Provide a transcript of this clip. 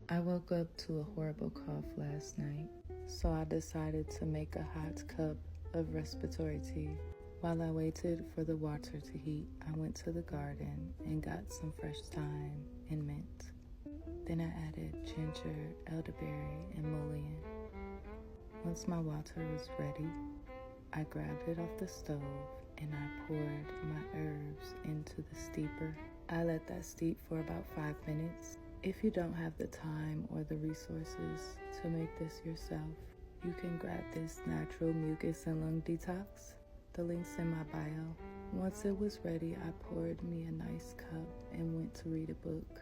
I woke up to a horrible cough last night, so I decided to make a hot cup of respiratory tea. While I waited for the water to heat, I went to the garden and got some fresh thyme and mint. Then I added ginger, elderberry, and mullein. Once my water was ready, I grabbed it off the stove and I poured my herbs into the steeper. I let that steep for about 5 minutes. If you don't have the time or the resources to make this yourself, you can grab this natural mucus and lung detox. The link's in my bio. Once it was ready, I poured me a nice cup and went to read a book.